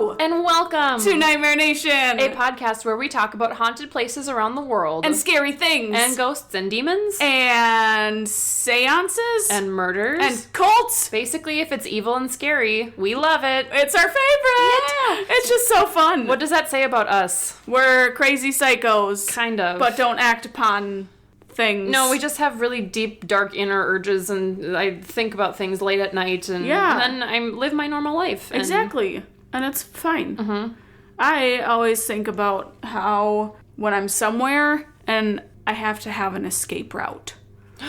Hello! And welcome to Nightmare Nation, a podcast where we talk about haunted places around the world. And scary things. And ghosts and demons. And seances. And murders. And cults. Basically, if it's evil and scary, we love it. It's our favorite! Yeah! It's just so fun. What does that say about us? We're crazy psychos. Kind of. But don't act upon things. No, we just have really deep, dark inner urges, and I think about things late at night, and then I live my normal life. Exactly. And it's fine. Mm-hmm. I always think about how when I'm somewhere and I have to have an escape route.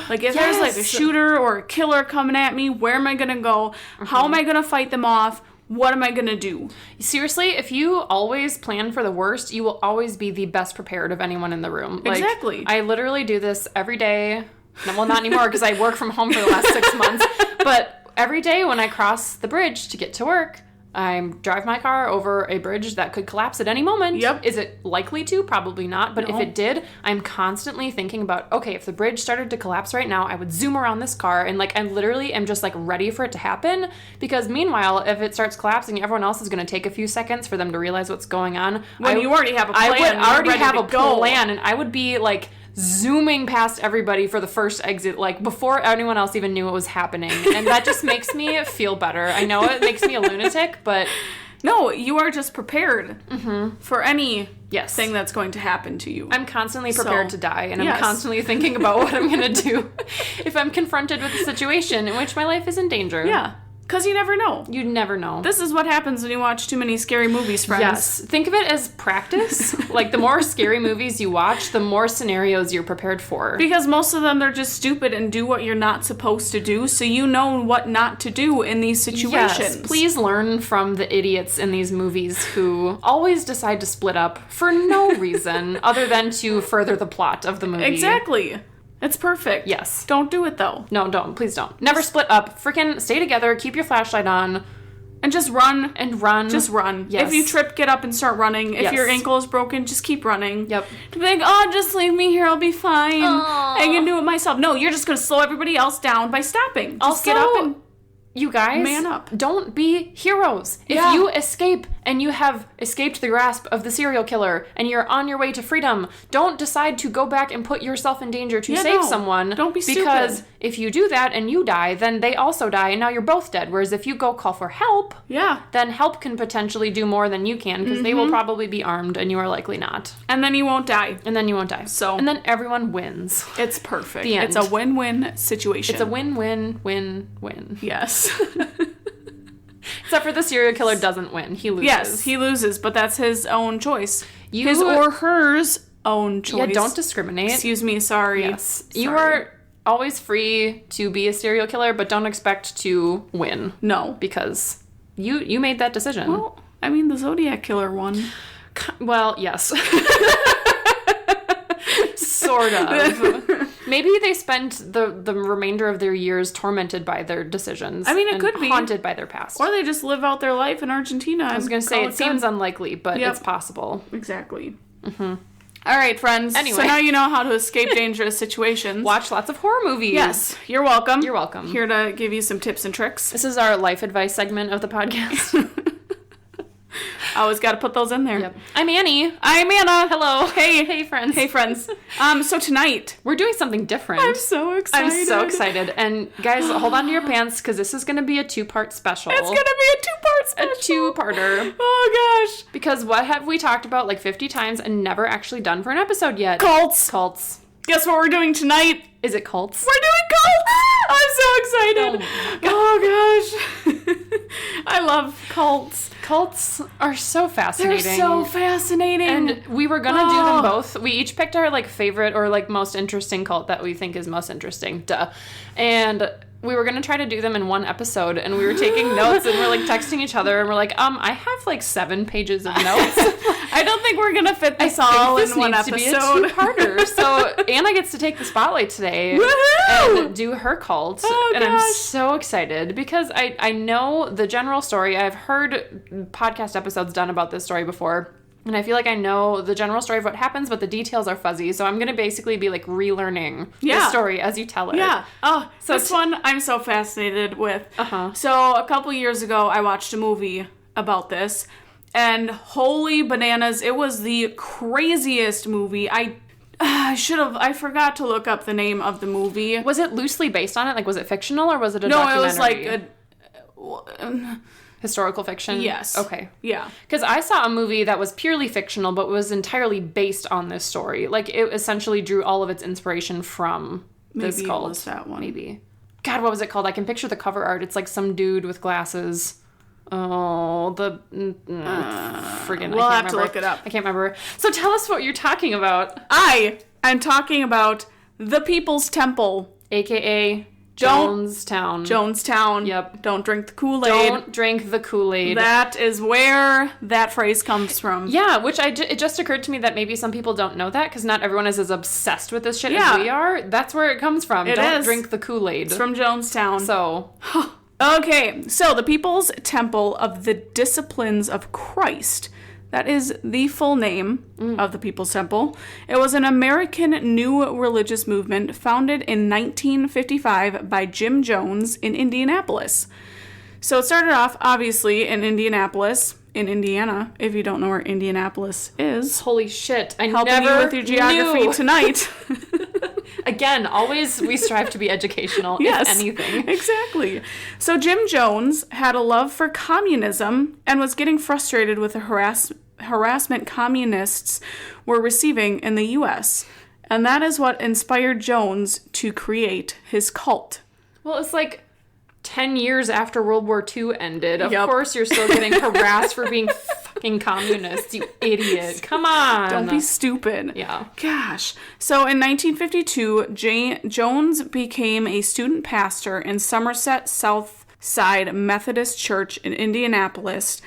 Like, if there's like a shooter or a killer coming at me, where am I going to go? Mm-hmm. How am I going to fight them off? What am I going to do? Seriously, if you always plan for the worst, you will always be the best prepared of anyone in the room. Like, exactly. I literally do this every day. Well, not anymore because I work from home for the last 6 months. But every day when I cross the bridge to get to work, I drive my car over a bridge that could collapse at any moment. Yep. Is it likely to? Probably not. But if it did, I'm constantly thinking about, okay, if the bridge started to collapse right now, I would zoom around this car. And, like, I literally am just, like, ready for it to happen. Because, meanwhile, if it starts collapsing, everyone else is going to take a few seconds for them to realize what's going on. When you already have a plan. I would already have a plan. And I would be, like, zooming past everybody for the first exit, like, before anyone else even knew what was happening. And that just makes me feel better. I know it makes me a lunatic, but... No, you are just prepared for any Yes. thing that's going to happen to you. I'm constantly prepared to die, and I'm constantly thinking about what I'm going to do if I'm confronted with a situation in which my life is in danger. Yeah. Because you never know. You never know. This is what happens when you watch too many scary movies, friends. Yes. Think of it as practice. Like, the more scary movies you watch, the more scenarios you're prepared for. Because most of them, they're just stupid and do what you're not supposed to do, so you know what not to do in these situations. Yes. Please learn from the idiots in these movies who always decide to split up for no reason other than to further the plot of the movie. Exactly. It's perfect. Yes. Don't do it, though. No, don't. Please don't. Never split up. Freaking stay together. Keep your flashlight on. And just run. And run. Just run. Yes. If you trip, get up and start running. If your ankle is broken, just keep running. Yep. To be like, oh, just leave me here. I'll be fine. Aww. I can do it myself. No, you're just going to slow everybody else down by stopping. Just Also, get up and... You guys, man up. Don't be heroes. If you escape and you have escaped the grasp of the serial killer and you're on your way to freedom, don't decide to go back and put yourself in danger to save someone. Don't be stupid. Because if you do that and you die, then they also die and now you're both dead. Whereas if you go call for help, then help can potentially do more than you can because they will probably be armed and you are likely not. And then you won't die. And then you won't die. And then everyone wins. It's perfect. The end. It's a win-win situation. It's a win-win-win-win. Yes. Except for the serial killer doesn't win. He loses. Yes, he loses, but that's his own choice. You, his or hers own choice. Yeah, don't discriminate. Excuse me, sorry. Yes. Sorry. You are always free to be a serial killer, but don't expect to win. No. Because you made that decision. Well, I mean, the Zodiac Killer won. Well, yes. Sort of. Maybe they spent the remainder of their years tormented by their decisions. I mean, it could be. Haunted by their past. Or they just live out their life in Argentina. I was going to say, it seems unlikely, but it's possible. Exactly. Mm-hmm. All right, friends. Anyway. So now you know how to escape dangerous situations. Watch lots of horror movies. Yes. You're welcome. You're welcome. Here to give you some tips and tricks. This is our life advice segment of the podcast. Always got to put those in there. Yep. I'm Annie. I'm Anna. Hello. Hey, friends. Hey, friends. So tonight we're doing something different. I'm so excited. I'm so excited. And guys, hold on to your pants because this is going to be a 2-part special. It's going to be a 2-part special. A 2-parter. Oh, gosh. Because what have we talked about like 50 times and never actually done for an episode yet? Cults. Guess what we're doing tonight? Is it cults? We're doing cults! I'm so excited. Oh gosh. I love cults. Cults are so fascinating. They're so fascinating. And we were going to do them both. We each picked our like favorite or like most interesting cult that we think is most interesting. Duh. And we were going to try to do them in one episode, and we were taking notes, and we're, like, texting each other, and we're like, I have, like, 7 pages of notes. I don't think we're going to fit this all in one episode. This needs to be a 2-parter. So Anna gets to take the spotlight today. Woohoo! And do her cult. Oh, and gosh. I'm so excited, because I know the general story. I've heard podcast episodes done about this story before. And I feel like I know the general story of what happens, but the details are fuzzy. So I'm going to basically be, like, relearning the story as you tell it. Yeah. Oh, so this one I'm so fascinated with. Uh-huh. So a couple years ago, I watched a movie about this. And holy bananas, it was the craziest movie. I forgot to look up the name of the movie. Was it loosely based on it? Like, was it fictional or was it a documentary? No, it was like historical fiction? Yes. Okay. Yeah. Because I saw a movie that was purely fictional, but was entirely based on this story. Like, it essentially drew all of its inspiration from this cult. Maybe it was that one. Maybe. God, what was it called? I can picture the cover art. It's like some dude with glasses. Oh, friggin' We'll have to look it up. I can't remember. So tell us what you're talking about. I'm talking about the People's Temple. AKA Jonestown. Jonestown. Yep. Don't drink the Kool-Aid. Don't drink the Kool-Aid. That is where that phrase comes from. Yeah, which it just occurred to me that maybe some people don't know that because not everyone is as obsessed with this shit as we are. That's where it comes from. Don't drink the Kool-Aid. It's from Jonestown. So... Okay, so the People's Temple of the Disciplines of Christ. That is the full name of the People's Temple. It was an American new religious movement founded in 1955 by Jim Jones in Indianapolis. So it started off, obviously, in Indianapolis, in Indiana, if you don't know where Indianapolis is. Holy shit, I Helping never you with your geography knew. Tonight. Again, always we strive to be educational, yes, if anything. Exactly. So Jim Jones had a love for communism and was getting frustrated with the harassment communists were receiving in the U.S. And that is what inspired Jones to create his cult. Well, it's like 10 years after World War II ended. Of Yep. course you're still getting harassed for being fucking communists, you idiot. Come on. Don't be stupid. Yeah. Gosh. So in 1952, Jones became a student pastor in Somerset South Side Methodist Church in Indianapolis,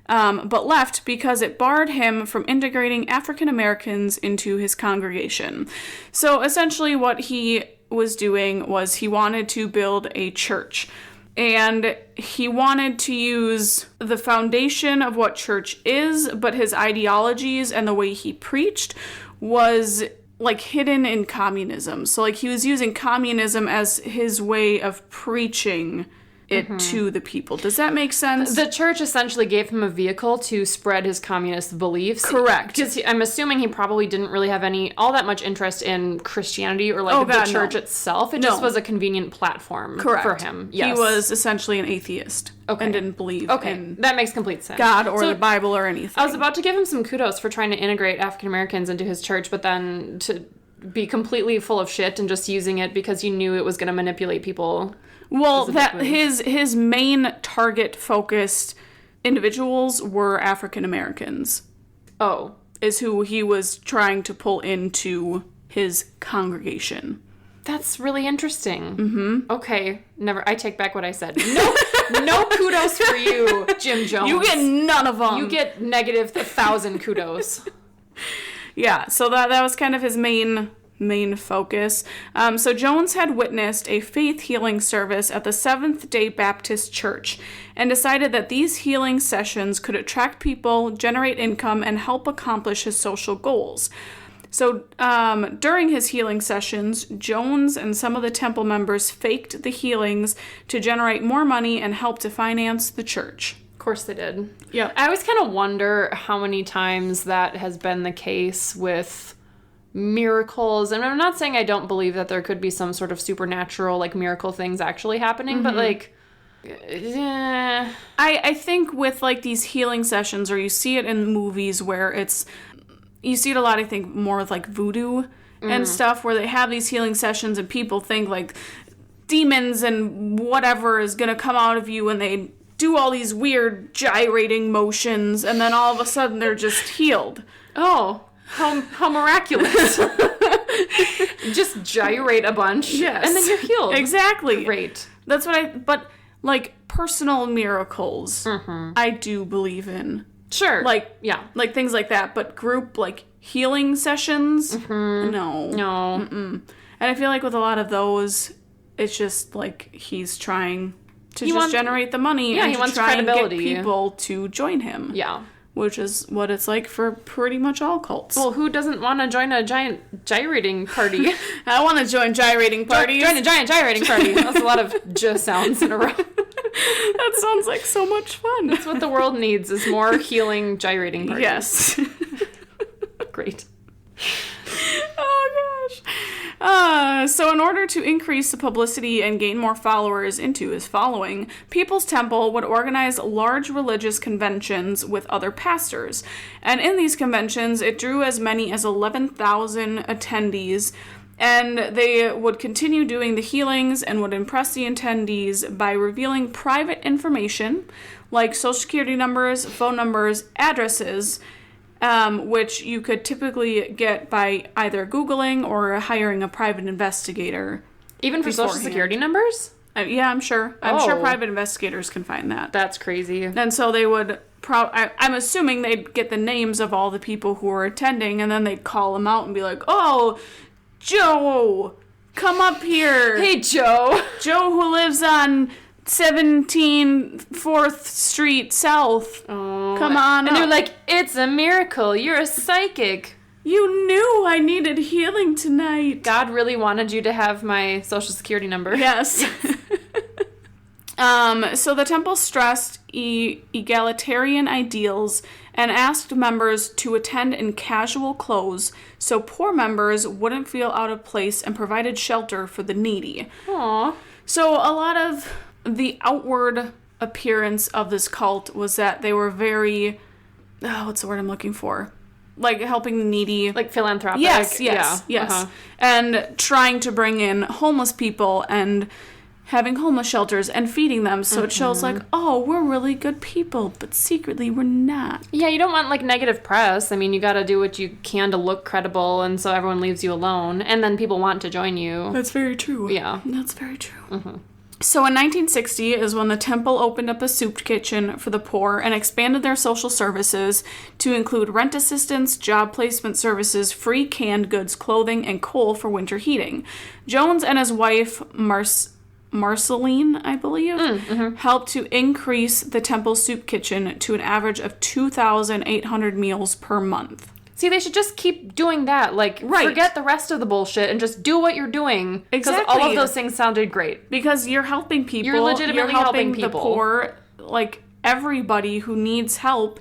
but left because it barred him from integrating African Americans into his congregation. So essentially what he was doing was he wanted to build a church. And he wanted to use the foundation of what church is, but his ideologies and the way he preached was like hidden in communism. So like he was using communism as his way of preaching it to the people. Does that make sense? The church essentially gave him a vehicle to spread his communist beliefs. Correct. Because I'm assuming he probably didn't really have all that much interest in Christianity or like the church itself. It just was a convenient platform for him. Yes. He was essentially an atheist and didn't believe in that makes complete sense. God or the Bible or anything. I was about to give him some kudos for trying to integrate African Americans into his church, but then to be completely full of shit and just using it because he knew it was going to manipulate people. Well, that his main target focused individuals were African Americans. Oh, is who he was trying to pull into his congregation. That's really interesting. Mm-hmm. Okay, I take back what I said. No kudos for you, Jim Jones. You get none of them. You get negative 1,000 kudos. Yeah, so that was kind of his main focus. So Jones had witnessed a faith healing service at the Seventh-day Baptist Church and decided that these healing sessions could attract people, generate income, and help accomplish his social goals. So during his healing sessions, Jones and some of the temple members faked the healings to generate more money and help to finance the church. Of course they did. Yeah. I always kind of wonder how many times that has been the case with miracles, and I'm not saying I don't believe that there could be some sort of supernatural like miracle things actually happening, but like I think with like these healing sessions, or you see it in movies where you see it a lot, I think more with like voodoo and stuff, where they have these healing sessions and people think like demons and whatever is gonna come out of you, and they do all these weird gyrating motions, and then all of a sudden they're just healed. Oh, how miraculous. Just gyrate a bunch, yes, and then you're healed. Exactly. Great. That's what but like personal miracles, I do believe in. Sure. Like, yeah. Like things like that, but group like healing sessions, no. Mm-mm. And I feel like with a lot of those, it's just like he's trying to generate the money and he to wants try credibility. and get people to join him. Yeah. Which is what it's like for pretty much all cults. Well, who doesn't want to join a giant gyrating party? I want to join gyrating parties. Join a giant gyrating party. That's a lot of j sounds in a row. That sounds like so much fun. That's what the world needs, is more healing gyrating parties. Yes. Great. Oh, gosh. So in order to increase the publicity and gain more followers into his following, People's Temple would organize large religious conventions with other pastors. And in these conventions, it drew as many as 11,000 attendees. And they would continue doing the healings and would impress the attendees by revealing private information like social security numbers, phone numbers, addresses, which you could typically get by either Googling or hiring a private investigator. Even for social security numbers? Yeah, I'm sure. I'm sure private investigators can find that. That's crazy. And so they would... I'm assuming they'd get the names of all the people who were attending, and then they'd call them out and be like, "Oh, Joe, come up here. Hey, Joe. Joe who lives on 17 4th Street South. Oh, come on and up." they're like, "It's a miracle. You're a psychic. You knew I needed healing tonight. God really wanted you to have my social security number." Yes. So the temple stressed egalitarian ideals and asked members to attend in casual clothes so poor members wouldn't feel out of place, and provided shelter for the needy. Aww. So a lot of the outward appearance of this cult was that they were very... what's the word I'm looking for? Like helping the needy. Like philanthropic. Yes. Yeah. Yes. And trying to bring in homeless people and having homeless shelters and feeding them. So it shows like, oh, we're really good people, but secretly we're not. Yeah, you don't want like negative press. I mean, you got to do what you can to look credible, and so everyone leaves you alone, and then people want to join you. That's very true. Yeah. That's very true. So in 1960 is when the temple opened up a soup kitchen for the poor and expanded their social services to include rent assistance, job placement services, free canned goods, clothing, and coal for winter heating. Jones and his wife, Marceline, I believe, helped to increase the temple soup kitchen to an average of 2,800 meals per month. See, they should just keep doing that. Like, forget the rest of the bullshit and just do what you're doing. Exactly. Because all of those things sounded great. Because you're helping people. You're legitimately helping the people. Poor, like everybody who needs help.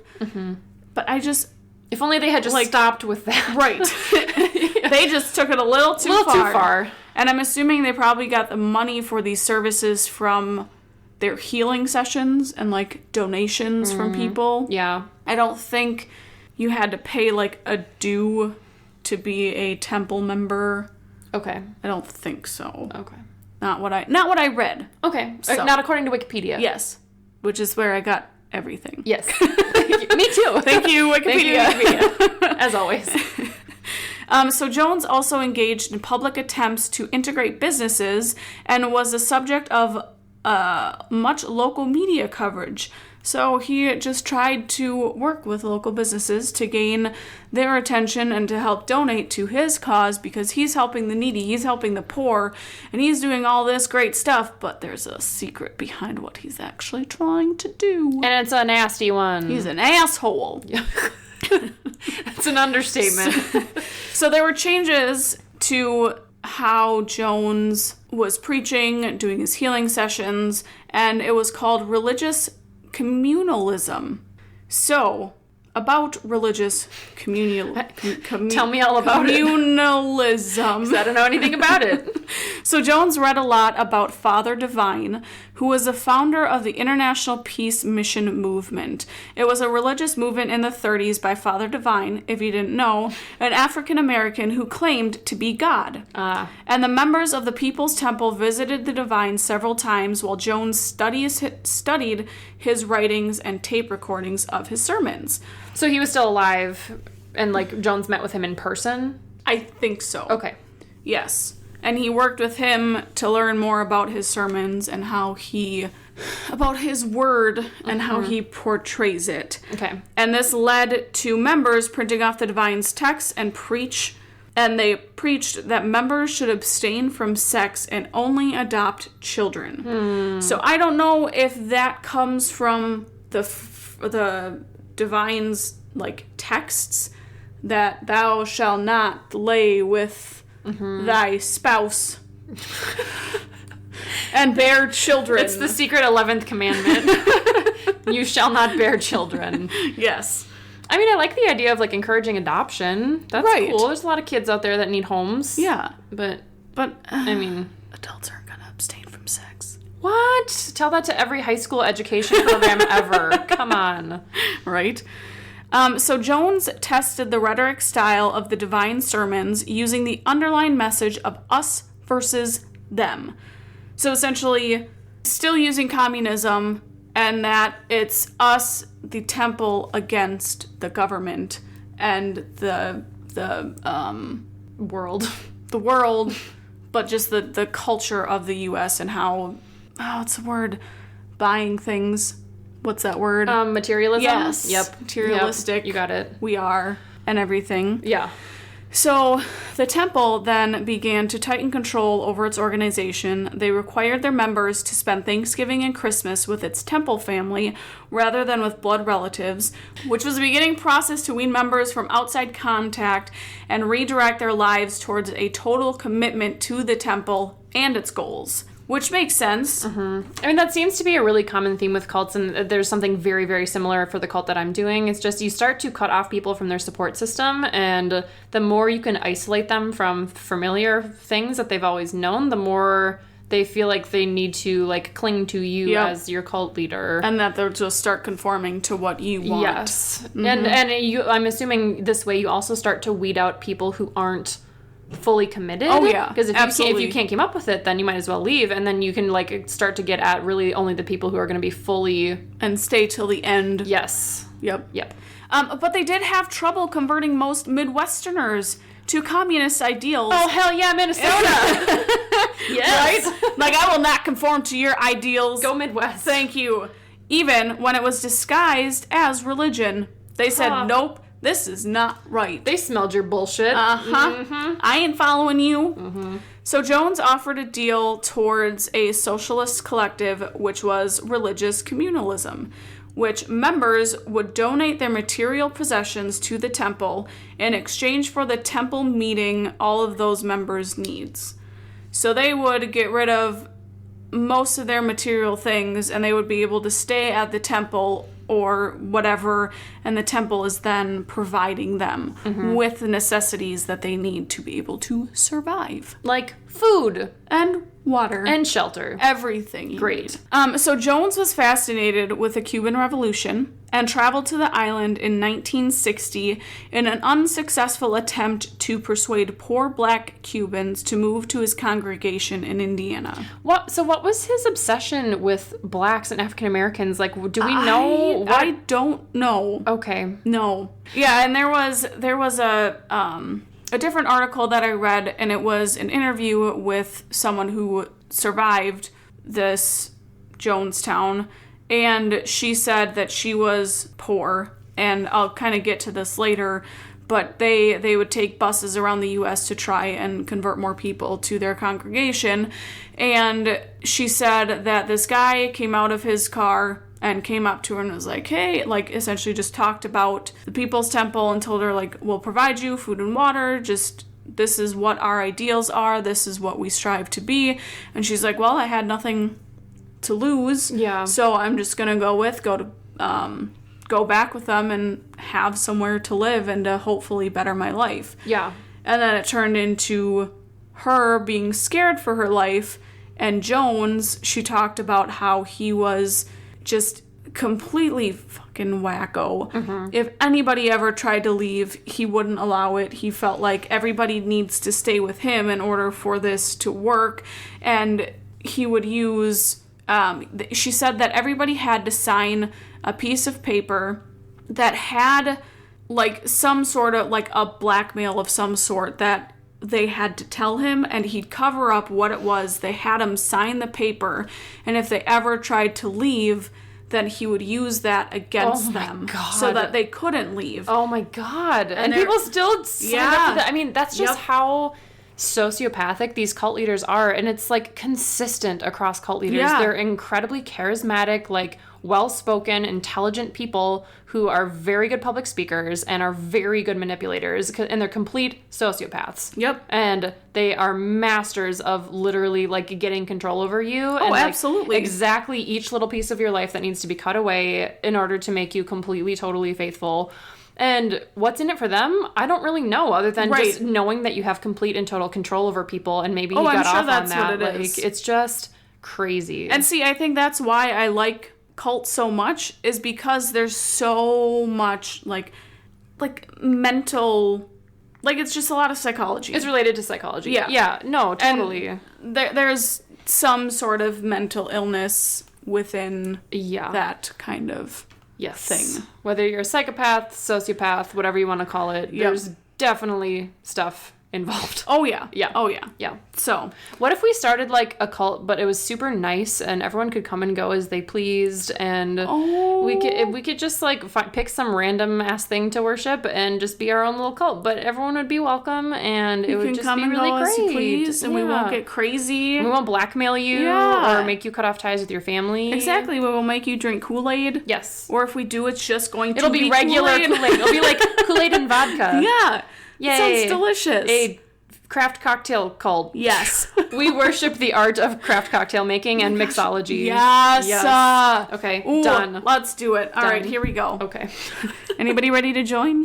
But I just... If only they had just stopped with that. Right. They just took it a little too far. And I'm assuming they probably got the money for these services from their healing sessions and, like, donations from people. Yeah. I don't think you had to pay, like, a due to be a temple member. Okay. I don't think so. Okay. Not what I read. Okay. So, not according to Wikipedia. Yes. Which is where I got everything. Yes. Me too. Thank you, Wikipedia. Thank you, Wikipedia. As always. So Jones also engaged in public attempts to integrate businesses and was the subject of much local media coverage. So he just tried to work with local businesses to gain their attention and to help donate to his cause, because he's helping the needy, he's helping the poor, and he's doing all this great stuff, but there's a secret behind what he's actually trying to do. And it's a nasty one. He's an asshole. That's an understatement. So there were changes to how Jones was preaching, doing his healing sessions, and it was called religious communalism. So, about religious Tell me all about communalism. Because I don't know anything about it. So Jones read a lot about Father Divine, who was the founder of the International Peace Mission Movement. It was a religious movement in the 30s by Father Divine, if you didn't know, an African-American who claimed to be God. And the members of the People's Temple visited the Divine several times while Jones studied his writings and tape recordings of his sermons. So he was still alive, and, like, Jones met with him in person? I think so. Okay. Yes. And he worked with him to learn more about his sermons and about his word and how he portrays it. Okay. And this led to members printing off the Divine's texts and they preached that members should abstain from sex and only adopt children. So I don't know if that comes from the Divine's, like, texts, that thou shalt not lay with thy spouse and bear children. It's the secret 11th commandment. You shall not bear children. Yes. I mean, I like the idea of, like, encouraging adoption. That's cool. There's a lot of kids out there that need homes. Yeah. But I mean... adults aren't going to abstain from sex. What? Tell that to every high school education program ever. Come on. Right? So Jones tested the rhetoric style of the divine sermons using the underlying message of us versus them. So essentially, still using communism, and that it's us, the temple, against the government and the world. The world, but just the culture of the U.S. and how, what's the word? Buying things. What's that word? Materialism? Yes. Yep. Materialistic. Yep. You got it. We are, and everything. Yeah. So the temple then began to tighten control over its organization. They required their members to spend Thanksgiving and Christmas with its temple family rather than with blood relatives, which was a beginning process to wean members from outside contact and redirect their lives towards a total commitment to the temple and its goals. Which makes sense. Mm-hmm. I mean, that seems to be a really common theme with cults, and there's something very, very similar for the cult that I'm doing. It's just you start to cut off people from their support system, and the more you can isolate them from familiar things that they've always known, the more they feel like they need to, like, cling to you as your cult leader. And that they'll just start conforming to what you want. Yes. Mm-hmm. And I'm assuming this way you also start to weed out people who aren't fully committed. Oh, yeah. Because if you can't keep up with it, then you might as well leave, and then you can, like, start to get at really only the people who are going to be fully... And stay till the end. Yes. Yep. But they did have trouble converting most Midwesterners to communist ideals. Oh, hell yeah, Minnesota! Yes. Right? Like, I will not conform to your ideals. Go Midwest. Thank you. Even when it was disguised as religion. They said, nope. This is not right. They smelled your bullshit. Uh-huh. Mm-hmm. I ain't following you. Mm-hmm. So Jones offered a deal towards a socialist collective, which was religious communalism, which members would donate their material possessions to the temple in exchange for the temple meeting all of those members' needs. So they would get rid of most of their material things, and they would be able to stay at the temple or whatever, and the temple is then providing them with the necessities that they need to be able to survive. Like food. And water. And shelter. Everything. Great. So Jones was fascinated with the Cuban Revolution and traveled to the island in 1960 in an unsuccessful attempt to persuade poor black Cubans to move to his congregation in Indiana. So what was his obsession with blacks and African Americans? Like, do we know? I don't know. Okay. No. Yeah, and there was a different article that I read, and it was an interview with someone who survived this Jonestown, and she said that she was poor, and I'll kind of get to this later, but they would take buses around the U.S. to try and convert more people to their congregation, and she said that this guy came out of his car and came up to her and was like, hey, like, essentially just talked about the People's Temple and told her, like, we'll provide you food and water, just this is what our ideals are, this is what we strive to be. And she's like, well, I had nothing to lose, so I'm just gonna go back with them and have somewhere to live and to hopefully better my life. Yeah. And then it turned into her being scared for her life, and Jones, she talked about how he was just completely fucking wacko. Mm-hmm. If anybody ever tried to leave, he wouldn't allow it. He felt like everybody needs to stay with him in order for this to work. And he would use, she said that everybody had to sign a piece of paper that had like some sort of like a blackmail of some sort that they had to tell him, and he'd cover up what it was. They had him sign the paper, and if they ever tried to leave, then he would use that against them so that they couldn't leave. Oh my God. And people still sign up for that. I mean, that's just how sociopathic these cult leaders are, and it's like consistent across cult leaders. Yeah. They're incredibly charismatic, like well-spoken, intelligent people who are very good public speakers and are very good manipulators, and they're complete sociopaths. Yep. And they are masters of literally like getting control over you. Oh, and, like, absolutely. exactly each little piece of your life that needs to be cut away in order to make you completely, totally faithful. And what's in it for them? I don't really know, other than just knowing that you have complete and total control over people, and maybe he got off on that. What it is. It's just crazy. And see, I think that's why I like cults so much, is because there's so much like mental, like it's just a lot of psychology. It's related to psychology. Yeah. Yeah. No, totally. And there's some sort of mental illness within that kind of thing. Whether you're a psychopath, sociopath, whatever you want to call it, there's definitely stuff involved. Oh, yeah. Yeah. Oh, yeah. Yeah. So, what if we started like a cult, but it was super nice and everyone could come and go as they pleased, and we could just like pick some random ass thing to worship and just be our own little cult, but everyone would be welcome, and it would just be really great. As you please, and we won't get crazy. We won't blackmail you or make you cut off ties with your family. Exactly. We will make you drink Kool-Aid. Yes. Or if we do, it's just going to be regular Kool-Aid. It'll be like Kool-Aid and vodka. Yeah. Yay. It sounds delicious. A craft cocktail cult. Yes. We worship the art of craft cocktail making and mixology. Yes. Okay, Ooh, done. Let's do it. All right, here we go. Okay. Anybody ready to join?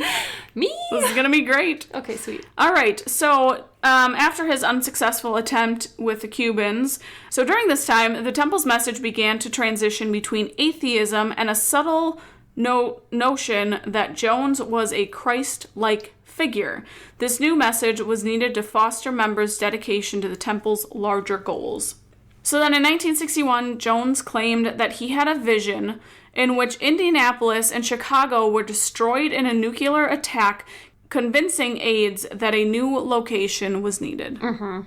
Me? This is going to be great. Okay, sweet. All right, so after his unsuccessful attempt with the Cubans, so during this time, the temple's message began to transition between atheism and a subtle notion that Jones was a Christ-like figure. This new message was needed to foster members' dedication to the temple's larger goals. So then in 1961, Jones claimed that he had a vision in which Indianapolis and Chicago were destroyed in a nuclear attack, convincing aides that a new location was needed. Mm-hmm.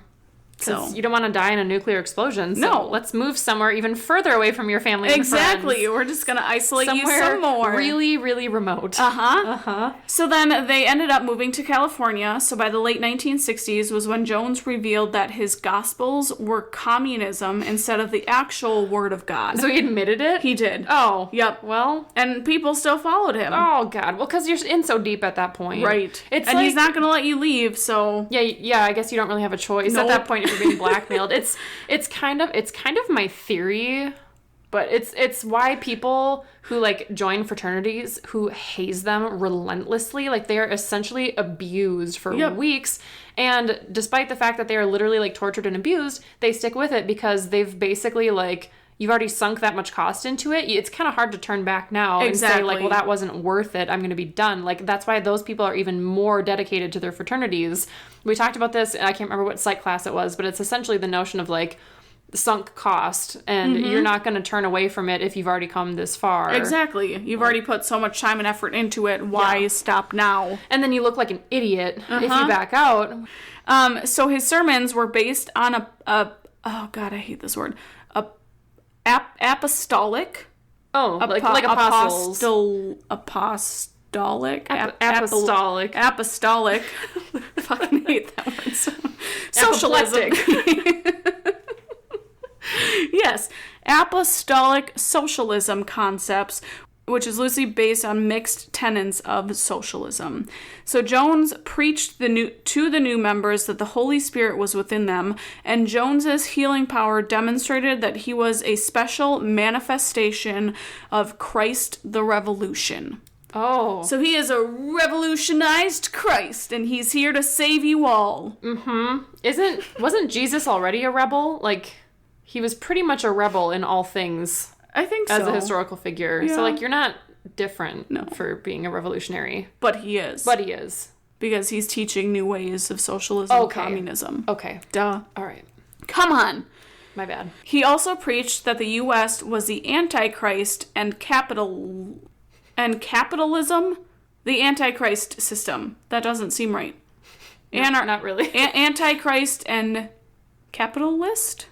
So you don't want to die in a nuclear explosion. So let's move somewhere even further away from your family and Exactly. friends. We're just going to isolate Somewhere you some more. really, really remote. So then they ended up moving to California. So by the late 1960s was when Jones revealed that his gospels were communism instead of the actual word of God. So he admitted it? He did. Oh. Yep. Well. And people still followed him. Oh, God. Well, because you're in so deep at that point. Right. It's and like, he's not going to let you leave, so... Yeah, I guess you don't really have a choice at that point if you're being blackmailed. It's kind of my theory, but it's why people who like join fraternities who haze them relentlessly, like they are essentially abused for weeks, and despite the fact that they are literally like tortured and abused, they stick with it because they've basically like, you've already sunk that much cost into it. It's kind of hard to turn back now and say like, well, that wasn't worth it. I'm going to be done. Like, that's why those people are even more dedicated to their fraternities. We talked about this, I can't remember what psych class it was, but it's essentially the notion of like sunk cost, and you're not going to turn away from it if you've already come this far. Exactly. You've already put so much time and effort into it. Why stop now? And then you look like an idiot if you back out. So his sermons were based on oh God, I hate this word. Apostolic. Oh, like apostles. Apostolic. Apostolic. Fucking hate that word. Socialism. Yes. Apostolic socialism concepts, which is loosely based on mixed tenets of socialism. So Jones preached to the new members that the Holy Spirit was within them, and Jones's healing power demonstrated that he was a special manifestation of Christ the Revolution. Oh. So he is a revolutionized Christ, and he's here to save you all. Mm-hmm. Wasn't Jesus already a rebel? Like, he was pretty much a rebel in all things. I think so. As a historical figure. Yeah. So, like, you're not different for being a revolutionary. But he is. Because he's teaching new ways of socialism and communism. Okay. Duh. All right. Come on. My bad. He also preached that the U.S. was the Antichrist and capitalism, the Antichrist system. That doesn't seem right. Not really. Antichrist and capitalist?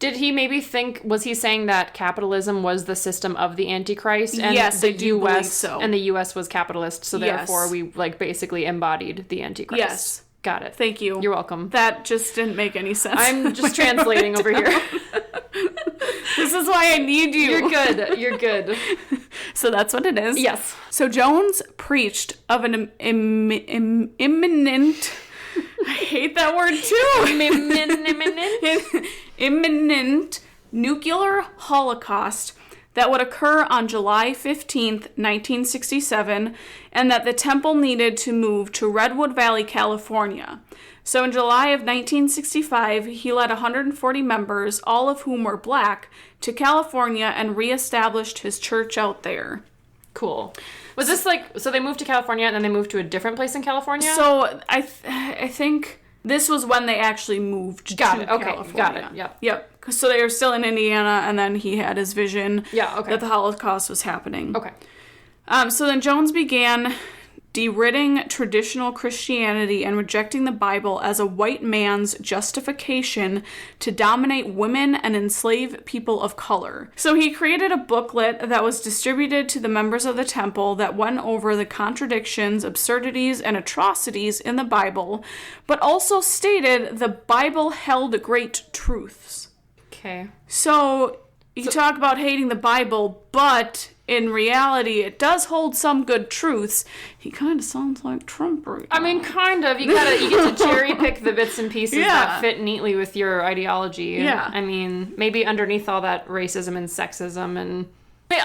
Did he maybe was he saying that capitalism was the system of the Antichrist? And yes, the I do believe US so. And the US was capitalist, so therefore we like basically embodied the Antichrist. Yes. Got it. Thank you. You're welcome. That just didn't make any sense. I'm just translating over here. This is why I need you. You're good. You're good. So that's what it is. Yes. So Jones preached of an imminent... I hate that word too. Imminent nuclear holocaust that would occur on July 15th, 1967, and that the temple needed to move to Redwood Valley, California. So in July of 1965, he led 140 members, all of whom were black, to California and reestablished his church out there. Cool. Was this so they moved to California and then they moved to a different place in California? So I think this was when they actually moved to California. Okay, got it. Yep. So they were still in Indiana, and then he had his vision that the Holocaust was happening. Okay. So then Jones began deriding traditional Christianity and rejecting the Bible as a white man's justification to dominate women and enslave people of color. So he created a booklet that was distributed to the members of the temple that went over the contradictions, absurdities, and atrocities in the Bible, but also stated the Bible held great truths. Okay. So you talk about hating the Bible, but in reality, it does hold some good truths. He kind of sounds like Trump right now. I mean, kind of. You get to cherry pick the bits and pieces that fit neatly with your ideology. Yeah. I mean, maybe underneath all that racism and sexism and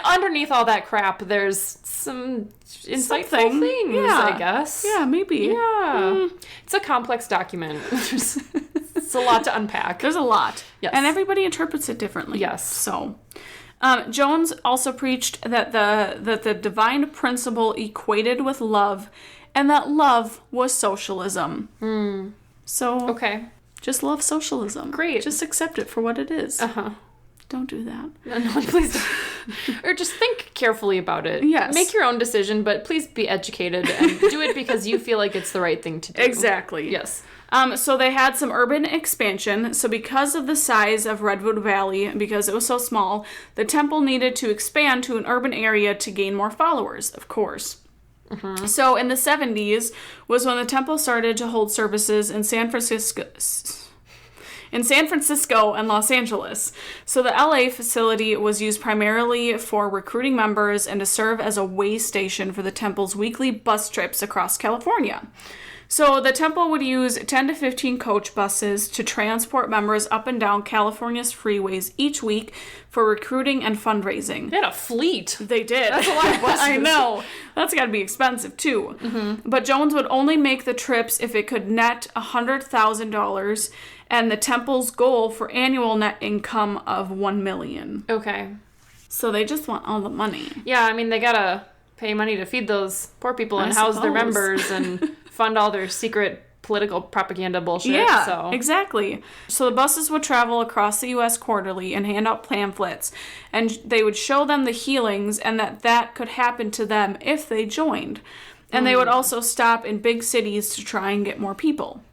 underneath all that crap, there's some insightful things, I guess. Yeah, maybe. Yeah. It's a complex document. It's a lot to unpack. There's a lot. Yes. And everybody interprets it differently. Yes. So, Jones also preached that the divine principle equated with love, and that love was socialism. So, okay. Just love socialism. Great. Just accept it for what it is. Uh-huh. Don't do that. No, please don't. Or just think carefully about it. Yes. Make your own decision, but please be educated and do it because you feel like it's the right thing to do. Exactly. Yes. So they had some urban expansion. So because of the size of Redwood Valley, because it was so small, the temple needed to expand to an urban area to gain more followers, of course. Mm-hmm. So in the 70s was when the temple started to hold services in San Francisco and Los Angeles. So the LA facility was used primarily for recruiting members and to serve as a way station for the temple's weekly bus trips across California. So the temple would use 10 to 15 coach buses to transport members up and down California's freeways each week for recruiting and fundraising. They had a fleet. They did. That's a lot of buses. I know. That's got to be expensive, too. Mm-hmm. But Jones would only make the trips if it could net $100,000, and the temple's goal for annual net income of $1 million. Okay. So they just want all the money. Yeah, I mean, they gotta pay money to feed those poor people and house their members and fund all their secret political propaganda bullshit. Yeah, so. Exactly. So the buses would travel across the U.S. quarterly and hand out pamphlets, and they would show them the healings and that could happen to them if they joined. And they would also stop in big cities to try and get more people.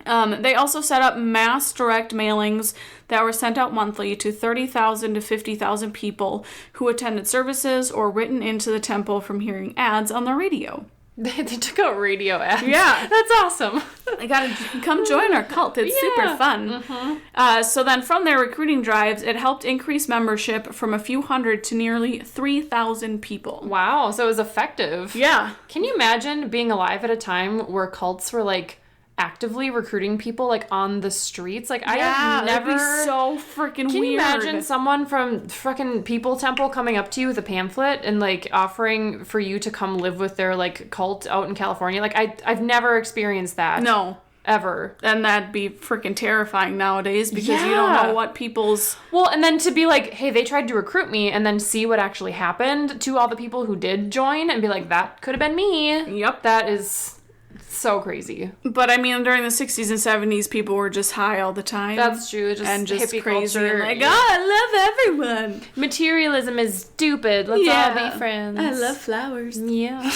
They also set up mass direct mailings that were sent out monthly to 30,000 to 50,000 people who attended services or written into the temple from hearing ads on the radio. They took out radio ads. Yeah. That's awesome. They gotta come join our cult. It's super fun. Mm-hmm. So then from their recruiting drives, it helped increase membership from a few hundred to nearly 3,000 people. Wow. So it was effective. Yeah. Can you imagine being alive at a time where cults were like actively recruiting people like on the streets? Like I have never. That'd be so freaking weird. Can you imagine someone from freaking People Temple coming up to you with a pamphlet and like offering for you to come live with their like cult out in California? Like I've never experienced that. No. Ever. And that'd be freaking terrifying nowadays because you don't know what people's... Well, and then to be like, hey, they tried to recruit me, and then see what actually happened to all the people who did join and be like, that could have been me. Yep. That is so crazy. But I mean, during the 60s and 70s, people were just high all the time. That's true. Just hippie crazy. Culture. And like, I love everyone. Materialism is stupid. Let's all be friends. I love flowers. Yeah.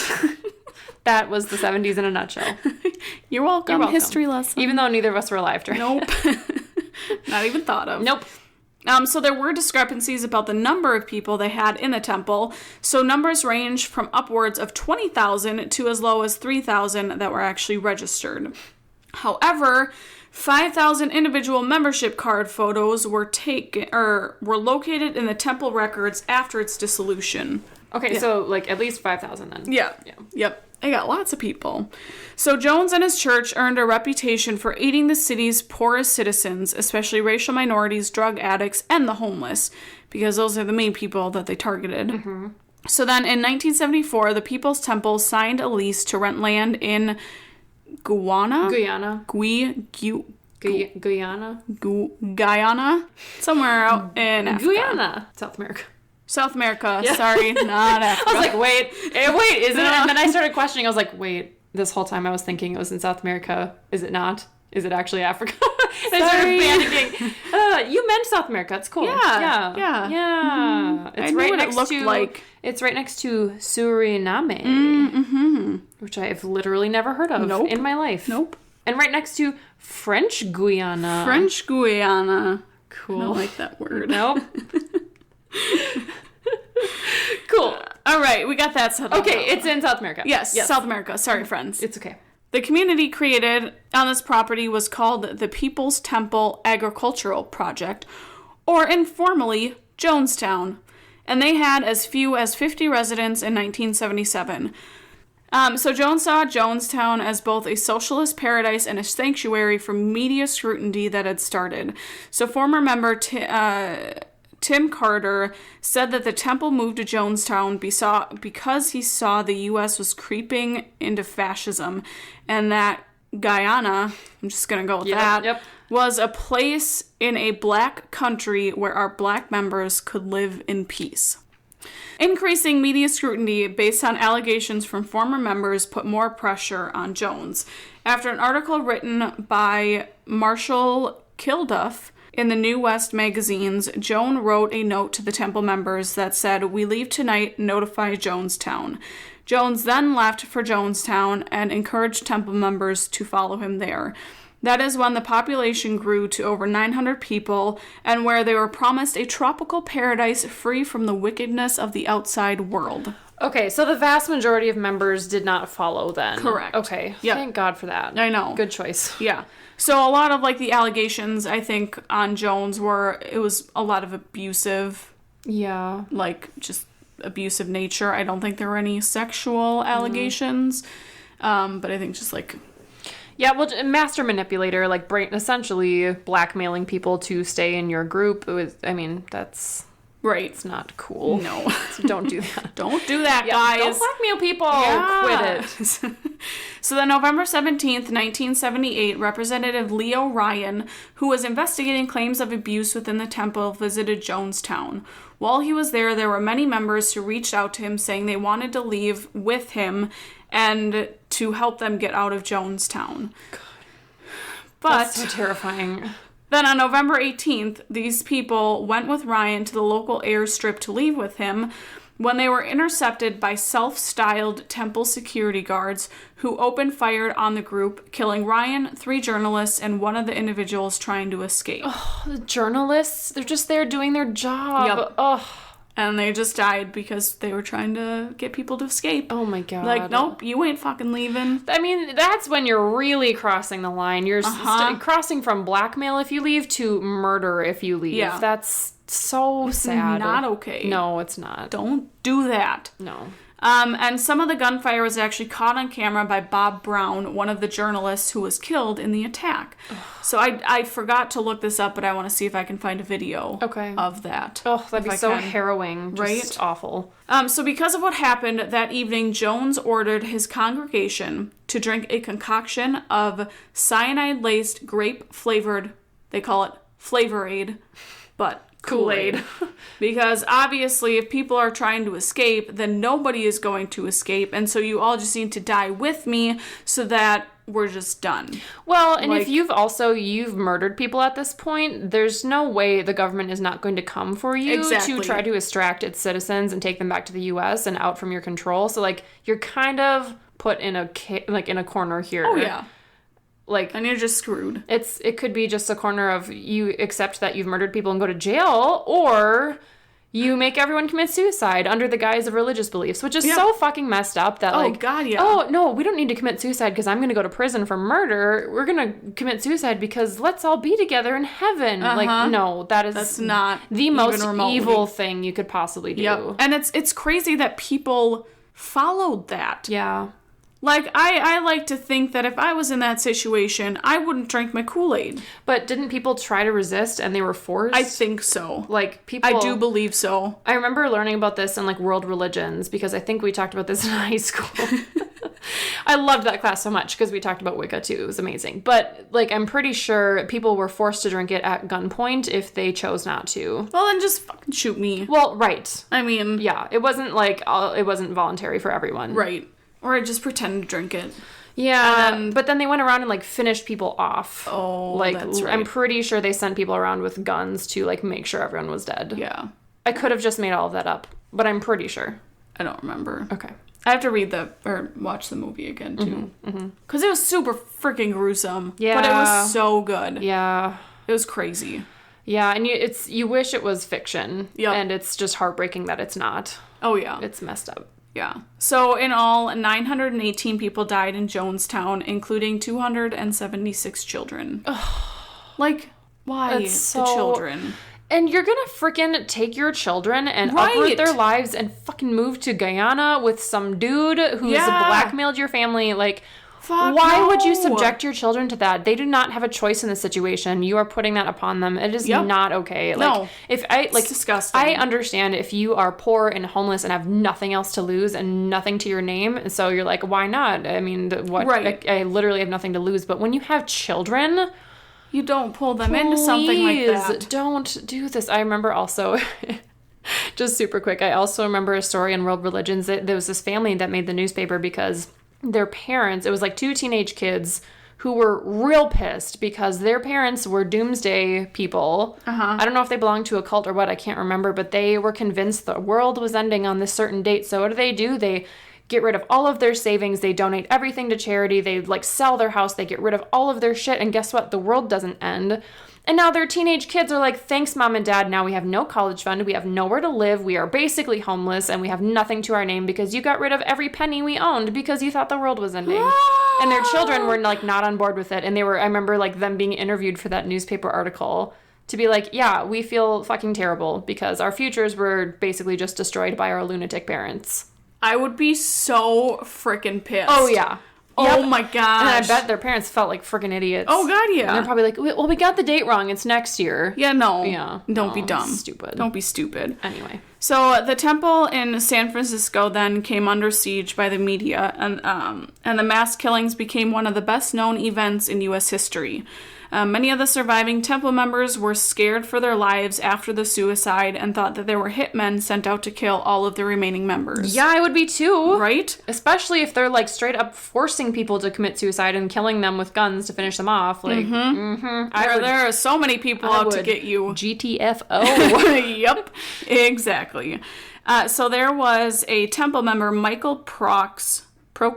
That was the 70s in a nutshell. You're welcome. History lesson. Even though neither of us were alive during Nope. Not even thought of. Nope. So there were discrepancies about the number of people they had in the temple. So numbers range from upwards of 20,000 to as low as 3,000 that were actually registered. However, 5,000 individual membership card photos were located in the temple records after its dissolution. Okay, so like at least 5,000 then. Yeah. Yep. I got lots of people. So Jones and his church earned a reputation for aiding the city's poorest citizens, especially racial minorities, drug addicts, and the homeless, because those are the main people that they targeted. Mm-hmm. So then in 1974, the People's Temple signed a lease to rent land in Guyana, somewhere out in Africa. Guyana, South America. Yeah. Sorry, not Africa. I was like, wait, is it? And then I started questioning. I was like, wait, this whole time I was thinking it was in South America. Is it not? Is it actually Africa? And I started panicking. You meant South America. It's cool. Yeah. Mm-hmm. It's right next to. It's right next to Suriname, which I have literally never heard of in my life. Nope. And right next to French Guiana. Cool. I don't like that word. Nope. Cool. All right, we got that settled. Okay, it's in South America. Yes, South America. Sorry, friends. It's okay. The community created on this property was called the People's Temple Agricultural Project, or informally, Jonestown, and they had as few as 50 residents in 1977. So Jones saw Jonestown as both a socialist paradise and a sanctuary from media scrutiny that had started. So former member Tim Carter said that the temple moved to Jonestown because he saw the U.S. was creeping into fascism, and that Guyana, I'm just going to go with that, was a place in a black country where our black members could live in peace. Increasing media scrutiny based on allegations from former members put more pressure on Jones. After an article written by Marshall Kilduff in the New West magazines, Joan wrote a note to the temple members that said, "We leave tonight, notify Jonestown." Jones then left for Jonestown and encouraged temple members to follow him there. That is when the population grew to over 900 people and where they were promised a tropical paradise free from the wickedness of the outside world. Okay, so the vast majority of members did not follow then. Correct. Okay, thank God for that. I know. Good choice. Yeah. So a lot of, the allegations, I think, on Jones it was a lot of abusive. Yeah. Just abusive nature. I don't think there were any sexual allegations. But I think just, Yeah, well, master manipulator, essentially blackmailing people to stay in your group. That's... Right. It's not cool. No. So don't do that. Don't do that, guys. Don't blackmail people. Yeah. Quit it. So then November 17th, 1978, Representative Leo Ryan, who was investigating claims of abuse within the temple, visited Jonestown. While he was there were many members who reached out to him saying they wanted to leave with him and to help them get out of Jonestown. God. But that's so terrifying. Then on November 18th, these people went with Ryan to the local airstrip to leave with him when they were intercepted by self-styled temple security guards who opened fire on the group, killing Ryan, 3 journalists, and one of the individuals trying to escape. Oh, the journalists? They're just there doing their job. Yep. Oh. And they just died because they were trying to get people to escape. Oh my God. Nope, you ain't fucking leaving. That's when you're really crossing the line. You're crossing from blackmail if you leave to murder if you leave. Yeah. That's so sad. Not okay. No, it's not. Don't do that. No. And some of the gunfire was actually caught on camera by Bob Brown, one of the journalists who was killed in the attack. So I forgot to look this up, but I want to see if I can find a video of that. Oh, that'd be so harrowing. Just right? Awful. So because of what happened that evening, Jones ordered his congregation to drink a concoction of cyanide-laced grape-flavored, they call it Flavorade, but Kool-Aid. Because obviously if people are trying to escape, then nobody is going to escape, and so you all just need to die with me so that we're just done. Well, and if you've murdered people at this point, there's no way the government is not going to come for you to try to extract its citizens and take them back to the US and out from your control. So you're kind of put in a in a corner here. Oh yeah. And you're just screwed. It could be just a corner of you accept that you've murdered people and go to jail, or you make everyone commit suicide under the guise of religious beliefs, which is so fucking messed up that oh, God, yeah. oh, no, we don't need to commit suicide because I'm going to go to prison for murder. We're going to commit suicide because let's all be together in heaven. Like, no, that's not the most evil thing you could possibly do. Yep. And it's crazy that people followed that. Yeah. Like, I like to think that if I was in that situation, I wouldn't drink my Kool-Aid. But didn't people try to resist and they were forced? I think so. Like, people... I do believe so. I remember learning about this in, like, world religions, because I think we talked about this in high school. I loved that class so much, because we talked about Wicca, too. It was amazing. But, like, I'm pretty sure people were forced to drink it at gunpoint if they chose not to. Well, then just fucking shoot me. Well, right. I mean... Yeah, it wasn't, like, it wasn't voluntary for everyone. Right. Or I just pretend to drink it. Yeah, but then they went around and, like, finished people off. Oh, like, that's right. I'm pretty sure they sent people around with guns to, like, make sure everyone was dead. Yeah. I could have just made all of that up, but I'm pretty sure. I don't remember. Okay. I have to watch the movie again, too. Because it was super freaking gruesome. Yeah. But it was so good. Yeah. It was crazy. Yeah, and you wish it was fiction. Yep. And it's just heartbreaking that it's not. Oh, yeah. It's messed up. Yeah. So in all, 918 people died in Jonestown, including 276 children. Like, why the children? And you're gonna freaking take your children and uproot their lives and fucking move to Guyana with some dude who's blackmailed your family. Like, why would you subject your children to that? They do not have a choice in this situation. You are putting that upon them. It is not okay. No. Like, it's disgusting. I understand if you are poor and homeless and have nothing else to lose and nothing to your name, so you're like, why not? I mean, I literally have nothing to lose. But when you have children, you don't pull them into something like that. Don't do this. I remember also, just super quick, I also remember a story in World Religions that there was this family that made the newspaper because their parents, it was like 2 teenage kids who were real pissed because their parents were doomsday people. I don't know if they belonged to a cult or what, I can't remember, but they were convinced the world was ending on this certain date. So what do? They get rid of all of their savings. They donate everything to charity. They, like, sell their house. They get rid of all of their shit. And guess what? The world doesn't end. And now their teenage kids are like, thanks, Mom and Dad. Now we have no college fund. We have nowhere to live. We are basically homeless. And we have nothing to our name because you got rid of every penny we owned because you thought the world was ending. And their children were, like, not on board with it. And I remember, like, them being interviewed for that newspaper article to be like, yeah, we feel fucking terrible because our futures were basically just destroyed by our lunatic parents. I would be so freaking pissed. Oh, yeah. Oh, my gosh. And I bet their parents felt like freaking idiots. Oh, God, yeah. And they're probably like, well, we got the date wrong. It's next year. Yeah, no. Yeah. Don't be dumb. Stupid. Don't be stupid. Anyway. So the temple in San Francisco then came under siege by the media, and the mass killings became one of the best-known events in U.S. history. Many of the surviving temple members were scared for their lives after the suicide and thought that there were hitmen sent out to kill all of the remaining members. Yeah, I would be too. Right? Especially if they're, like, straight up forcing people to commit suicide and killing them with guns to finish them off. Like, There are so many people out to get you. GTFO. Yep, exactly. So there was a temple member, Michael Prokes. I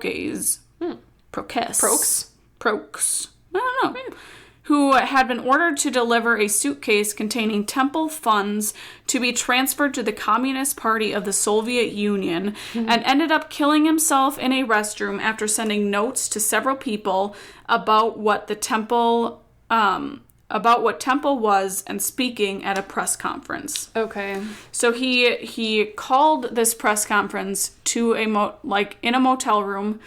don't know. Who had been ordered to deliver a suitcase containing temple funds to be transferred to the Communist Party of the Soviet Union, and ended up killing himself in a restroom after sending notes to several people about what the temple, was, and speaking at a press conference. Okay. So he called this press conference to in a motel room,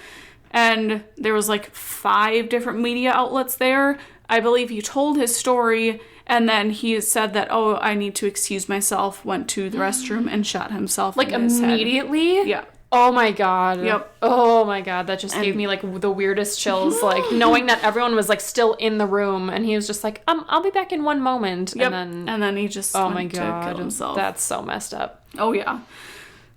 and there was like 5 different media outlets there. I believe he told his story, and then he said that, oh, I need to excuse myself, went to the restroom, and shot himself in his immediately? Head. Yeah. Oh, my God. Yep. Oh, my God. That just gave me, like, the weirdest chills, like, knowing that everyone was, like, still in the room, and he was just like, I'll be back in one moment. Yep. And then he just went to kill himself. That's so messed up. Oh, yeah.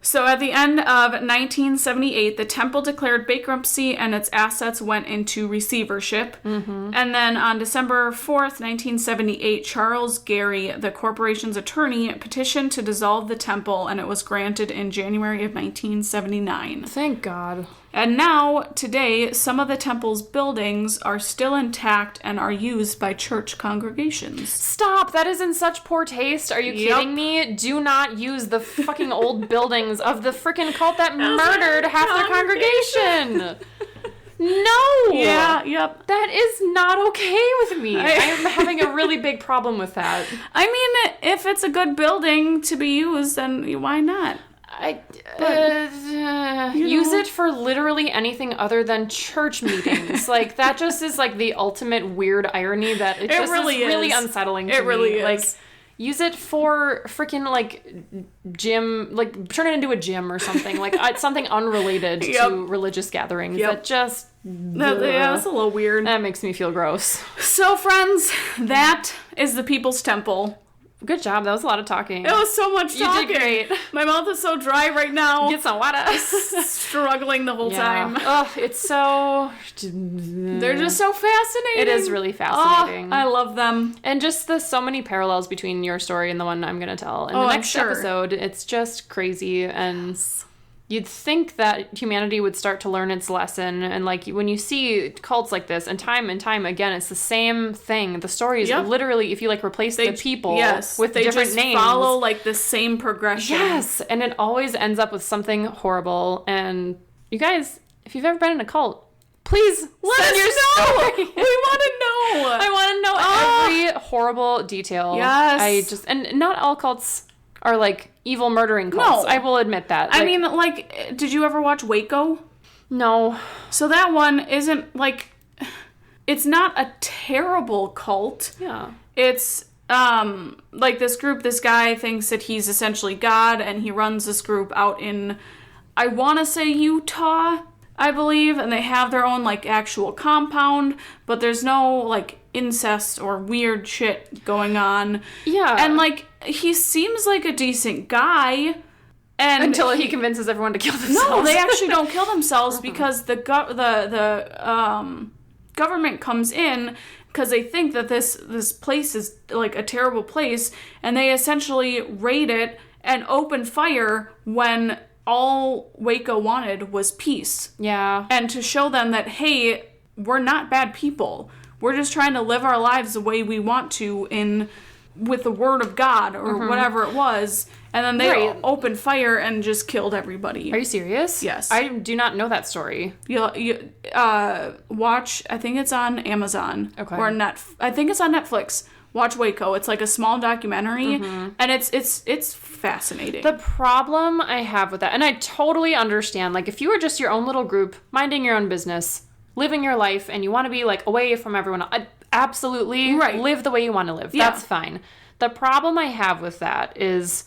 So at the end of 1978, the temple declared bankruptcy and its assets went into receivership. Mm-hmm. And then on December 4th, 1978, Charles Gary, the corporation's attorney, petitioned to dissolve the temple, and it was granted in January of 1979. Thank God. And now, today, some of the temple's buildings are still intact and are used by church congregations. Stop! That is in such poor taste. Are you kidding me? Do not use the fucking old buildings of the freaking cult that murdered half their congregation. No! Yeah, yep. That is not okay with me. I am having a really big problem with that. I mean, if it's a good building to be used, then why not? Use it for literally anything other than church meetings. Like, that just is like the ultimate weird irony that it just really is really unsettling to me. It really is. Like, use it for freaking, like, gym, like, turn it into a gym or something. Like, something unrelated to religious gatherings. That just... Yeah, that's a little weird. That makes me feel gross. So, friends, that is the People's Temple. Good job. That was a lot of talking. It was so much talking. You did great. My mouth is so dry right now. Get some water. Struggling the whole time. Oh, it's so... They're just so fascinating. It is really fascinating. Oh, I love them. And just so many parallels between your story and the one I'm going to tell in the next episode. It's just crazy. And you'd think that humanity would start to learn its lesson. And, like, when you see cults like this, and time again, it's the same thing. The stories literally, if you, like, replace the people with the different names. They follow, like, the same progression. Yes, and it always ends up with something horrible. And you guys, if you've ever been in a cult, please let us know. We want to know. I want to know every horrible detail. Yes. And not all cults are, like, evil murdering cults. No. I will admit that. I mean, like, did you ever watch Waco? No. So that one isn't, like, it's not a terrible cult. Yeah. It's, like, this guy thinks that he's essentially God, and he runs this group out in, I want to say Utah, I believe, and they have their own, like, actual compound, but there's no, like, incest or weird shit going on. Yeah. And, like, he seems like a decent guy. And until he convinces everyone to kill themselves. No, they actually don't kill themselves because the government comes in because they think that this place is, like, a terrible place, and they essentially raid it and open fire when all Waco wanted was peace. Yeah. And to show them that, hey, we're not bad people. We're just trying to live our lives the way we want to with the word of God or whatever it was. And then they opened fire and just killed everybody. Are you serious? Yes. I do not know that story. You watch, I think it's on Amazon. Okay. Or I think it's on Netflix. Watch Waco. It's like a small documentary, and it's fascinating. The problem I have with that, and I totally understand, like, if you were just your own little group, minding your own business, living your life, and you want to be, like, away from everyone else, absolutely live the way you want to live. Yeah. That's fine. The problem I have with that is,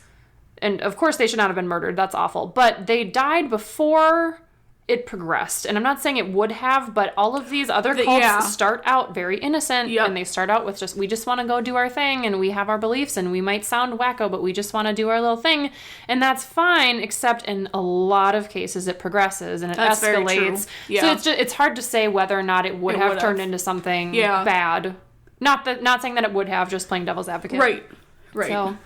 and of course they should not have been murdered. That's awful. But they died before it progressed. And I'm not saying it would have, but all of these other cults start out very innocent. And they start out with we just want to go do our thing, and we have our beliefs, and we might sound wacko, but we just want to do our little thing. And that's fine, except in a lot of cases it progresses and it escalates. Very true. Yeah. So it's hard to say whether or not it would have turned into something bad. Not saying that it would have, just playing devil's advocate. Right. So,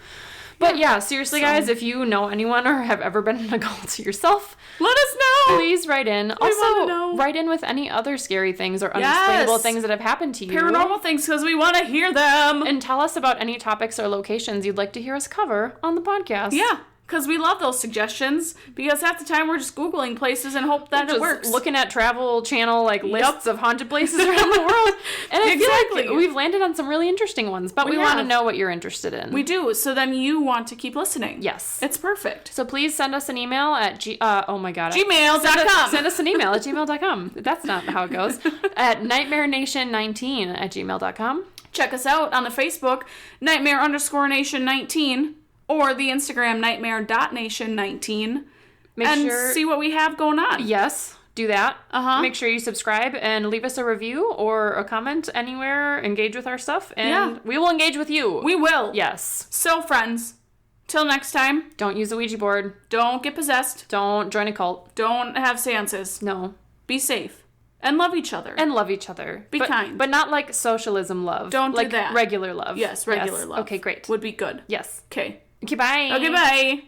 but yeah, seriously, guys, if you know anyone or have ever been in a cult yourself, let us know. Please write in. Also, write in with any other scary things or unexplainable things that have happened to you. Paranormal things, because we want to hear them. And tell us about any topics or locations you'd like to hear us cover on the podcast. Yeah. Because we love those suggestions, because half the time we're just Googling places and hope that it works. Looking at Travel Channel, like, lists of haunted places around the world. And I feel like we've landed on some really interesting ones, but we want to know what you're interested in. We do, so then you want to keep listening. Yes. It's perfect. So please send us an email at gmail.com. Send us an email at gmail.com. That's not how it goes. At nightmarenation19@gmail.com. Check us out on the Facebook, Nightmare_Nation19. Or the Instagram, nightmare.nation19. See what we have going on. Yes, do that. Make sure you subscribe and leave us a review or a comment anywhere. Engage with our stuff, and we will engage with you. We will. Yes. So, friends, Till next time. Don't use a Ouija board. Don't get possessed. Don't join a cult. Don't have seances. No. Be safe. And love each other. Be kind. But not like socialism love. Don't do like that. Regular love. Yes, regular love. Okay, great. Would be good. Yes. Okay. Okay, bye. Okay, bye.